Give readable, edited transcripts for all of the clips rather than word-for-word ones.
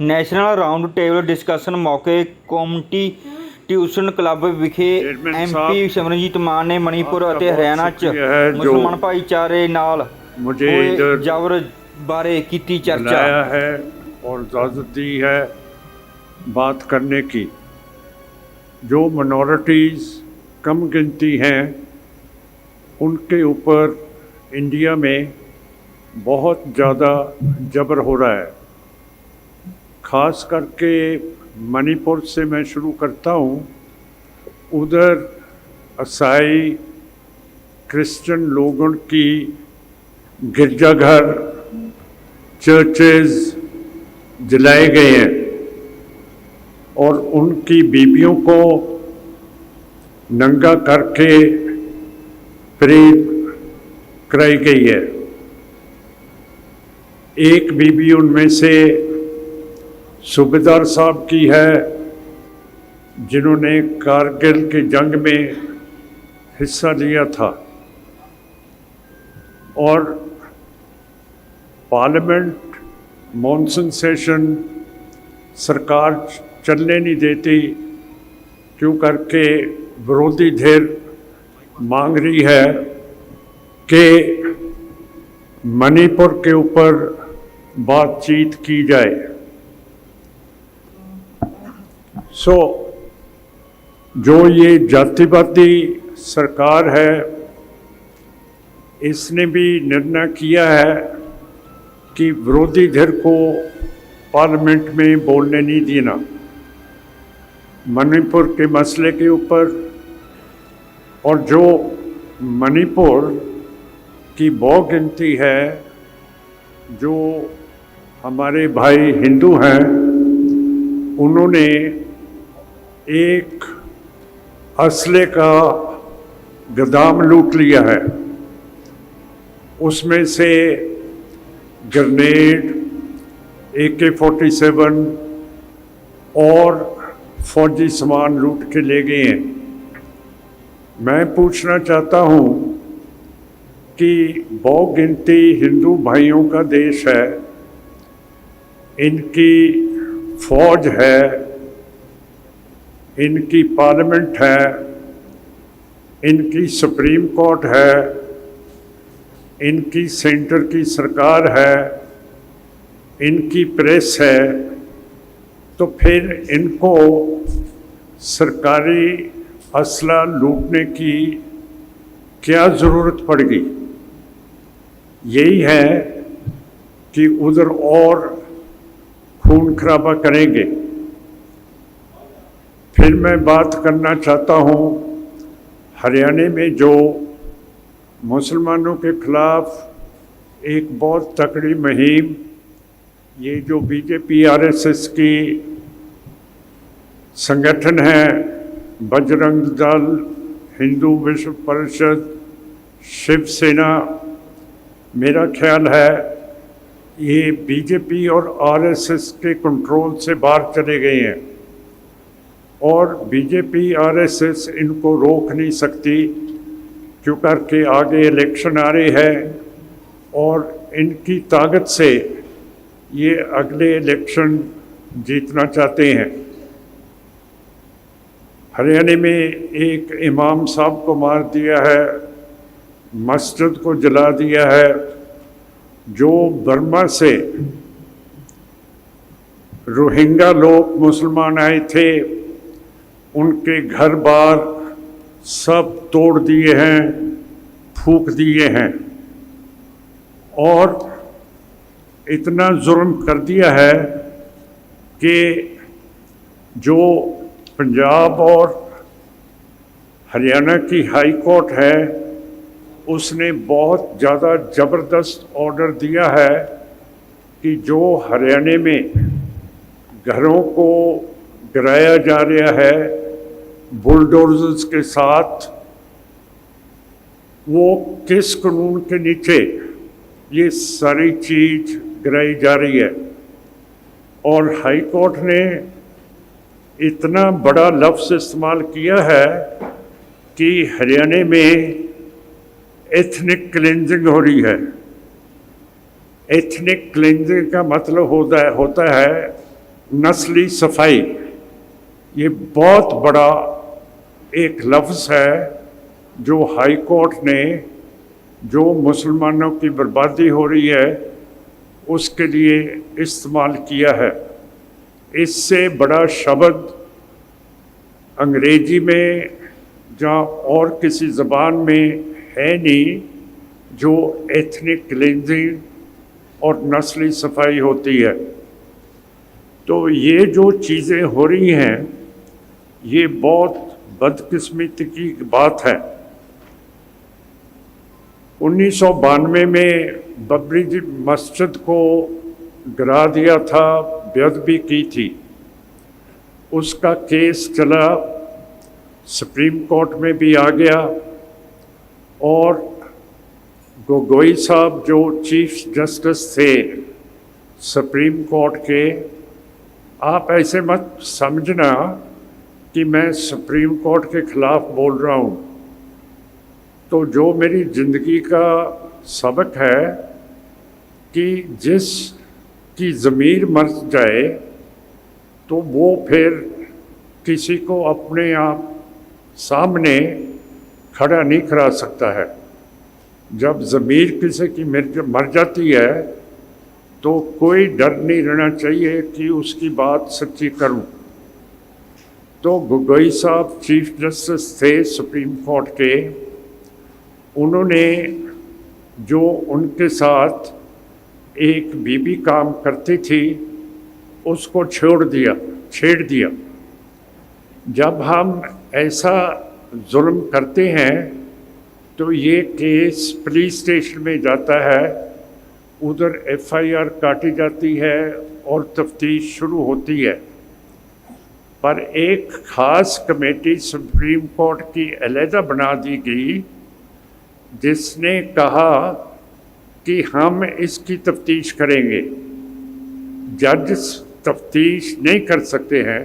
National round table discussion ਮੌਕੇ ਕੰਸਟੀਟਿਊਸ਼ਨ club ਵਿਖੇ MP Simranjeet ਮਾਨ ਨੇ ਮਣੀਪੁਰ ਅਤੇ ਹਰਿਆਣਾ 'ਚ ਮੁਸਲਮਾਨ ਭਾਈਚਾਰੇ ਨਾਲ ਹੋਏ ਜ਼ਬਰ बारे की चर्चा है और इजाज़त दी है बात करने की। जो मिनॉरिटीज़ कम गिनती हैं उनके ऊपर इंडिया में बहुत ज़्यादा जबर हो रहा है। ख़ास करके मणिपुर से मैं शुरू करता हूँ। उधर ईसाई क्रिश्चियन लोगों की गिरजाघर चर्चेज जलाए गए हैं और उनकी बीवियों को नंगा करके परेड कराई गई है। एक बीवी उनमें से सूबेदार साहब की है जिन्होंने कारगिल की जंग में हिस्सा लिया था। और पार्लियामेंट मॉनसून सेशन सरकार चलने नहीं देती, क्यों करके विरोधी धिर मांग रही है कि मणिपुर के ऊपर बातचीत की जाए। जो ये जातिवादी सरकार है, इसने भी निर्णय किया है कि विरोधी धिर को पार्लियामेंट में बोलने नहीं देना मणिपुर के मसले के ऊपर। और जो मणिपुर की बहुगिनती है, जो हमारे भाई हिंदू हैं, उन्होंने एक असले का गोदाम लूट लिया है। उसमें से ग्रेनेड, AK-47 और फौजी सामान लूट के ले गए हैं। मैं पूछना चाहता हूँ कि बहुगिनती हिंदू भाइयों का देश है, इनकी फौज है, इनकी पार्लियामेंट है, इनकी सुप्रीम कोर्ट है, इनकी सेंटर की सरकार है, इनकी प्रेस है, तो फिर इनको सरकारी असला लूटने की क्या ज़रूरत पड़ गई? यही है कि उधर और खून खराबा करेंगे। फिर मैं बात करना चाहता हूँ हरियाणा में जो मुसलमानों के खिलाफ एक बहुत तकड़ी मुहिम, ये जो बीजेपी RSS की संगठन है, बजरंग दल, हिंदू विश्व परिषद, शिवसेना, मेरा ख्याल है ये बीजेपी और RSS के कंट्रोल से बाहर चले गए हैं और बीजेपी RSS इनको रोक नहीं सकती, क्यों करके आगे इलेक्शन आ रही है और इनकी ताकत से ये अगले इलेक्शन जीतना चाहते हैं। हरियाणा में एक इमाम साहब को मार दिया है, मस्जिद को जला दिया है। जो बर्मा से रोहिंग्या लोग मुसलमान आए थे, उनके घर बार सब तोड़ दिए हैं, फूंक दिए हैं और इतना जुर्म कर दिया है कि जो पंजाब और हरियाणा की हाई कोर्ट है, उसने बहुत ज़्यादा ज़बरदस्त ऑर्डर दिया है कि जो हरियाणा में घरों को गिराया जा रहा है बुलडोजर्स के साथ, वो किस कानून के नीचे ये सारी चीज़ गिराई जा रही है। और हाई कोर्ट ने इतना बड़ा लफ्ज़ इस्तेमाल किया है कि हरियाणा में एथनिक क्लेंजिंग हो रही है। एथनिक क्लेंजिंग का मतलब होता है नस्ली सफाई, ये बहुत बड़ा एक लफ्ज़ है जो हाई कोर्ट ने, जो मुसलमानों की बर्बादी हो रही है उसके लिए इस्तेमाल किया है। इससे बड़ा शब्द अंग्रेजी में या और किसी ज़बान में है नहीं जो एथनिक क्लींजिंग और नस्ली सफाई होती है। तो ये जो चीज़ें हो रही हैं ये बहुत बदकिस्मती की बात है। 1992 में बबरी मस्जिद को गिरा दिया था, बेअदबी की थी, उसका केस चला, सुप्रीम कोर्ट में भी आ गया और गोगोई साहब जो चीफ जस्टिस थे सुप्रीम कोर्ट के, आप ऐसे मत समझना कि मैं सुप्रीम कोर्ट के खिलाफ बोल रहा हूँ, तो जो मेरी ज़िंदगी का सबक है कि जिस की ज़मीर मर जाए तो वो फिर किसी को अपने आप सामने खड़ा नहीं करा सकता है। जब ज़मीर किसी की मर जाती है तो कोई डर नहीं रहना चाहिए कि उसकी बात सच्ची करूं। तो गोगोई साहब चीफ जस्टिस थे सुप्रीम कोर्ट के, उन्होंने जो उनके साथ एक बीबी काम करती थी उसको छेड़ दिया। जब हम ऐसा जुल्म करते हैं तो ये केस पुलिस स्टेशन में जाता है, उधर एफआईआर काटी जाती है और तफ्तीश शुरू होती है। पर एक ख़ास कमेटी सुप्रीम कोर्ट की अलहदा बना दी गई जिसने कहा कि हम इसकी तफ्तीश करेंगे। जज तफ्तीश नहीं कर सकते हैं,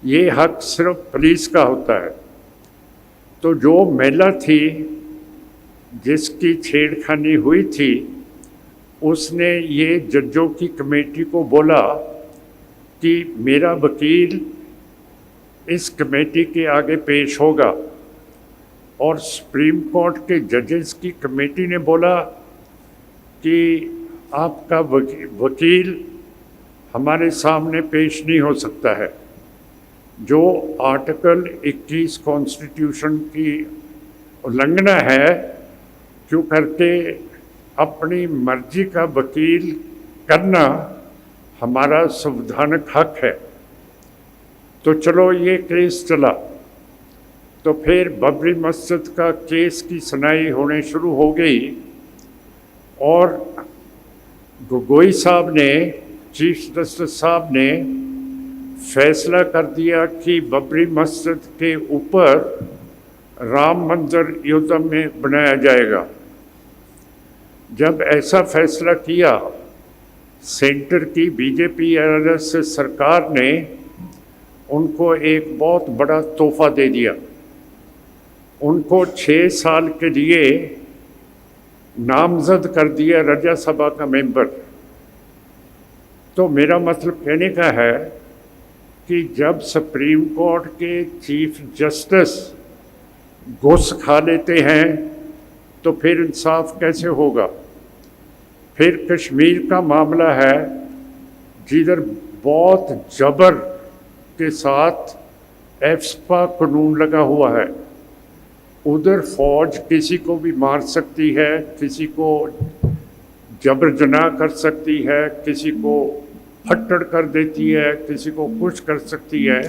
ये हक सिर्फ पुलिस का होता है। तो जो महिला थी जिसकी छेड़खानी हुई थी उसने ये जजों की कमेटी को बोला कि मेरा वकील इस कमेटी के आगे पेश होगा, और सुप्रीम कोर्ट के जजेस की कमेटी ने बोला कि आपका वकील हमारे सामने पेश नहीं हो सकता है। जो आर्टिकल 21 कॉन्स्टिट्यूशन की उल्लंघना है, क्यों करके अपनी मर्जी का वकील करना हमारा संवैधानिक हक है। तो चलो ये केस चला, तो फिर बबरी मस्जिद का केस की सुनवाई होने शुरू हो गई और गोगोई साहब ने, चीफ जस्टिस साहब ने फैसला कर दिया कि बबरी मस्जिद के ऊपर राम मंदिर अयोध्या में बनाया जाएगा। जब ऐसा फैसला किया, सेंटर की बीजेपी आरएसएस से सरकार ने उनको एक बहुत बड़ा तोहफा दे दिया। उनको 6 साल के लिए नामजद कर दिया राज्यसभा का मेंबर। तो मेरा मतलब कहने का है कि जब सुप्रीम कोर्ट के चीफ जस्टिस घुस खा लेते हैं तो फिर इंसाफ कैसे होगा। फिर कश्मीर का मामला है जिधर बहुत जबर के साथ एफ्सपा कानून लगा हुआ है, उधर फौज किसी को भी मार सकती है, किसी को जबर जना कर सकती है, किसी को फट्टड़ कर देती है, किसी को कुछ कर सकती है,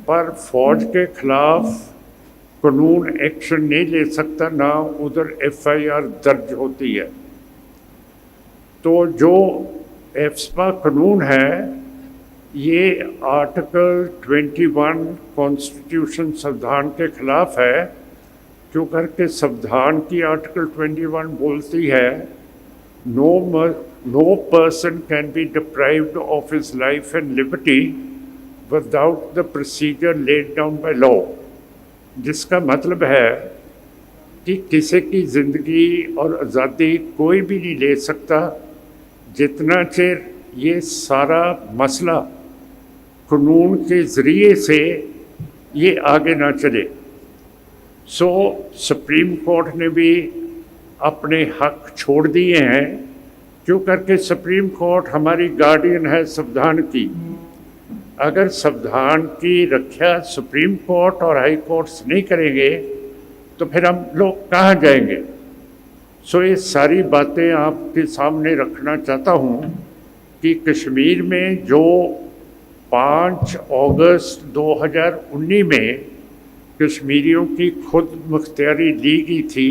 पर फौज के खिलाफ कानून एक्शन नहीं ले सकता, ना उधर एफआईआर दर्ज होती है। तो जो एफ्सपा कानून है ये आर्टिकल 21 कॉन्स्टिट्यूशन संविधान के खिलाफ है, क्यों करके संविधान की आर्टिकल 21 बोलती है no person can be deprived of his life and liberty without the procedure laid down by law। जिसका मतलब है कि किसी की ज़िंदगी और आज़ादी कोई भी नहीं ले सकता जितना चेर ये सारा मसला कानून के ज़रिए से ये आगे ना चले। सो सुप्रीम कोर्ट ने भी अपने हक छोड़ दिए हैं, क्यों करके सुप्रीम कोर्ट हमारी गार्डियन है संविधान की। अगर संविधान की रक्षा सुप्रीम कोर्ट और हाई कोर्ट्स नहीं करेंगे तो फिर हम लोग कहाँ जाएंगे। सो ये सारी बातें आपके सामने रखना चाहता हूँ कि कश्मीर में जो 5 अगस्त 2019 में कश्मीरियों की खुद मुख्तियारी ली गई थी,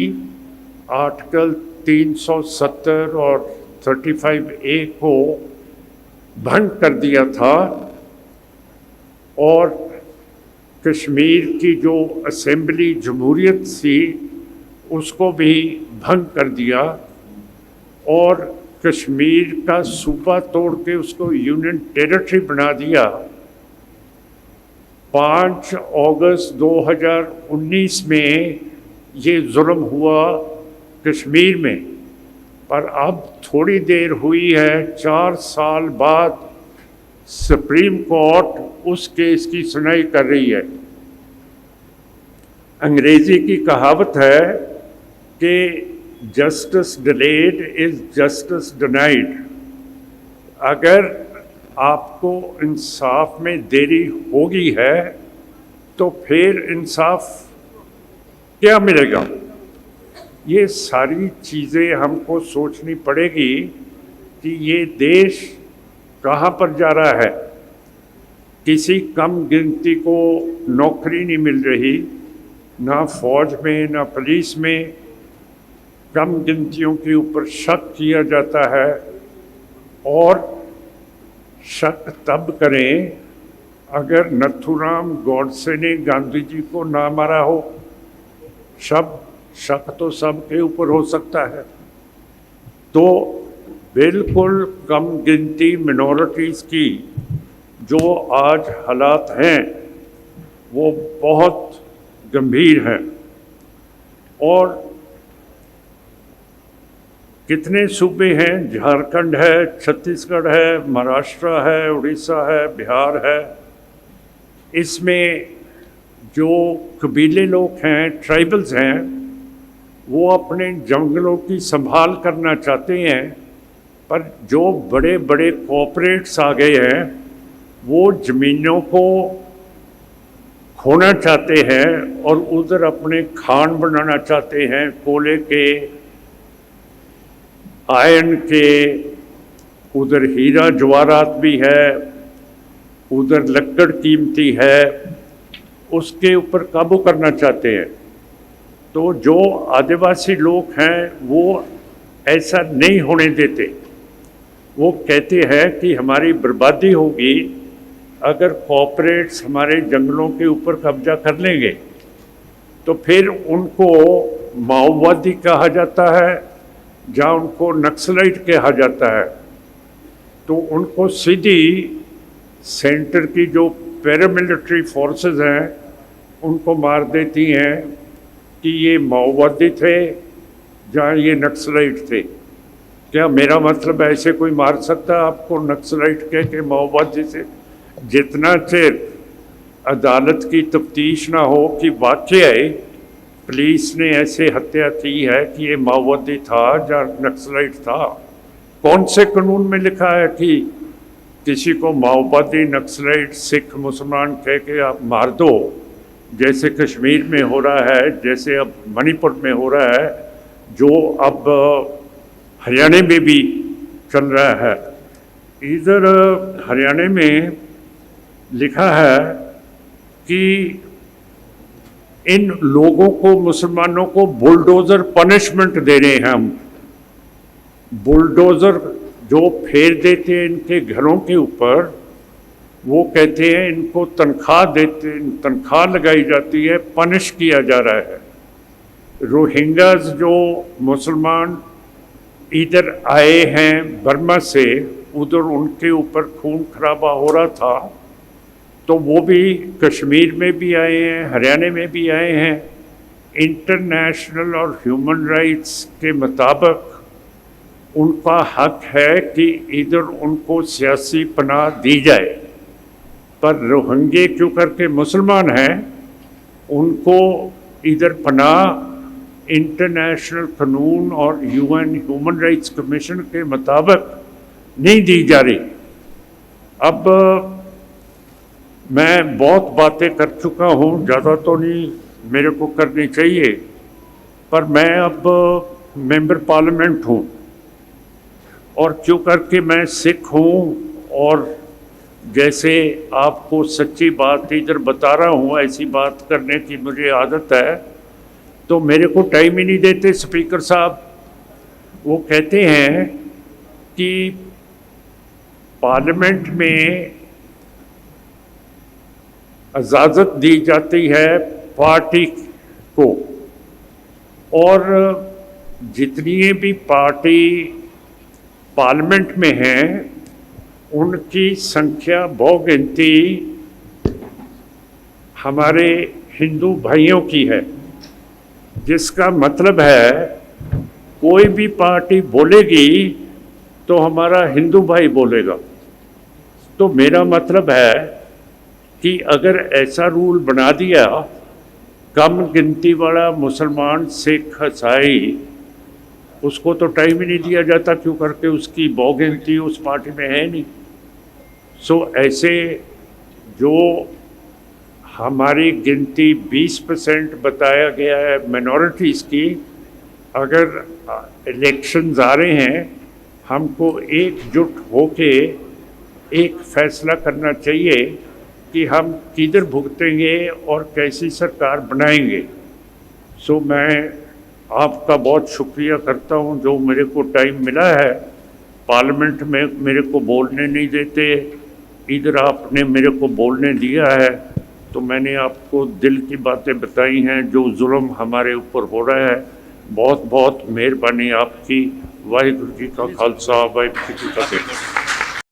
आर्टिकल 370 और 35A को भंग कर दिया था, और कश्मीर की जो असेंबली जमहूरियत थी उसको भी भंग कर दिया, और कश्मीर का सूबा तोड़ के उसको यूनियन टेरिटरी बना दिया। 5 अगस्त 2019 में ये जुल्म हुआ कश्मीर में, पर अब थोड़ी देर हुई है, 4 साल बाद सुप्रीम कोर्ट उस केस की सुनवाई कर रही है। अंग्रेजी की कहावत है कि justice delayed is justice denied. अगर आपको इंसाफ में देरी होगी है तो फिर इंसाफ क्या मिलेगा। ये सारी चीज़ें हमको सोचनी पड़ेगी कि ये देश कहाँ पर जा रहा है। किसी कम गिनती को नौकरी नहीं मिल रही, ना फौज में ना पुलिस में। कम गिनतियों के ऊपर शक किया जाता है, और शक तब करें अगर नथुराम गॉडसे ने गांधी जी को ना मारा हो। शक तो सबके ऊपर हो सकता है। तो बिल्कुल कम गिनती मिनॉरिटीज़ की जो आज हालात हैं वो बहुत गंभीर हैं। और कितने सूबे हैं, झारखंड है, छत्तीसगढ़ है, महाराष्ट्र है, उड़ीसा है, बिहार है। इसमें जो कबीले लोग हैं, ट्राइबल्स हैं, वो अपने जंगलों की संभाल करना चाहते हैं, पर जो बड़े बड़े कॉर्पोरेट्स आ गए हैं वो ज़मीनों को खोना चाहते हैं और उधर अपने खान बनाना चाहते हैं, कोयले के, आयरन के। उधर हीरा जवाहरात भी है, उधर लकड़ कीमती है, उसके ऊपर काबू करना चाहते हैं। तो जो आदिवासी लोग हैं वो ऐसा नहीं होने देते। वो कहते हैं कि हमारी बर्बादी होगी अगर कॉर्पोरेट्स हमारे जंगलों के ऊपर कब्जा कर लेंगे। तो फिर उनको माओवादी कहा जाता है, जहाँ उनको नक्सलाइट कहा जाता है। तो उनको सीधी सेंटर की जो पैरामिलिट्री फोर्सेस हैं उनको मार देती हैं कि ये माओवादी थे, जहाँ ये नक्सलाइट थे। क्या मेरा मतलब ऐसे कोई मार सकता है आपको नक्सलाइट कह के, माओवादी से? जितना चिर अदालत की तफ्तीश ना हो कि वाकई पुलिस ने ऐसे हत्या की है कि ये माओवादी था या नक्सलाइट था। कौन से कानून में लिखा है कि किसी को माओवादी, नक्सलाइट, सिख, मुसलमान कह के आप मार दो, जैसे कश्मीर में हो रहा है, जैसे अब मणिपुर में हो रहा है, जो अब हरियाणा में भी चल रहा है। इधर हरियाणा में लिखा है कि इन लोगों को, मुसलमानों को बुलडोज़र पनिशमेंट दे रहे हैं हम। बुलडोज़र जो फेर देते हैं इनके घरों के ऊपर, वो कहते हैं इनको तनख्वाह लगाई जाती है, पनिश किया जा रहा है। रोहिंग्याज जो मुसलमान इधर आए हैं बर्मा से, उधर उनके ऊपर खून खराबा हो रहा था, तो वो भी कश्मीर में भी आए हैं, हरियाणा में भी आए हैं। इंटरनेशनल और ह्यूमन राइट्स के मुताबिक उनका हक है कि इधर उनको सियासी पनाह दी जाए। पर रोहिंग्या क्यों करके मुसलमान हैं, उनको इधर पनाह इंटरनेशनल कानून और UN ह्यूमन राइट्स कमीशन के मुताबिक नहीं दी जा रही। अब मैं बहुत बातें कर चुका हूँ, ज़्यादा तो नहीं मेरे को करनी चाहिए, पर मैं अब मेंबर पार्लियामेंट हूँ और क्यों करके मैं सिख हूँ और जैसे आपको सच्ची बात इधर बता रहा हूँ, ऐसी बात करने की मुझे आदत है, तो मेरे को टाइम ही नहीं देते स्पीकर साहब। वो कहते हैं कि पार्लियामेंट में इजाज़त दी जाती है पार्टी को, और जितनी भी पार्टी पार्लियामेंट में हैं उनकी संख्या बहुगिनती हमारे हिंदू भाइयों की है, जिसका मतलब है कोई भी पार्टी बोलेगी तो हमारा हिंदू भाई बोलेगा। तो मेरा मतलब है कि अगर ऐसा रूल बना दिया, कम गिनती वाला मुसलमान सिख ईसाई, उसको तो टाइम ही नहीं दिया जाता, क्यों करके उसकी बहुगिनती उस पार्टी में है नहीं। सो ऐसे जो हमारी गिनती 20% बताया गया है मिनॉरिटीज़ की, अगर इलेक्शंस आ रहे हैं, हमको एकजुट होके एक फैसला करना चाहिए कि हम किधर भुगतेंगे और कैसी सरकार बनाएंगे। सो मैं आपका बहुत शुक्रिया करता हूं, जो मेरे को टाइम मिला है। पार्लियामेंट में मेरे को बोलने नहीं देते, इधर आपने मेरे को बोलने दिया है, तो मैंने आपको दिल की बातें बताई हैं, जो जुल्म हमारे ऊपर हो रहा है। बहुत बहुत मेहरबानी आपकी। वाहिगुरू जी का खालसा, वाहिगुरू जी की फतेह।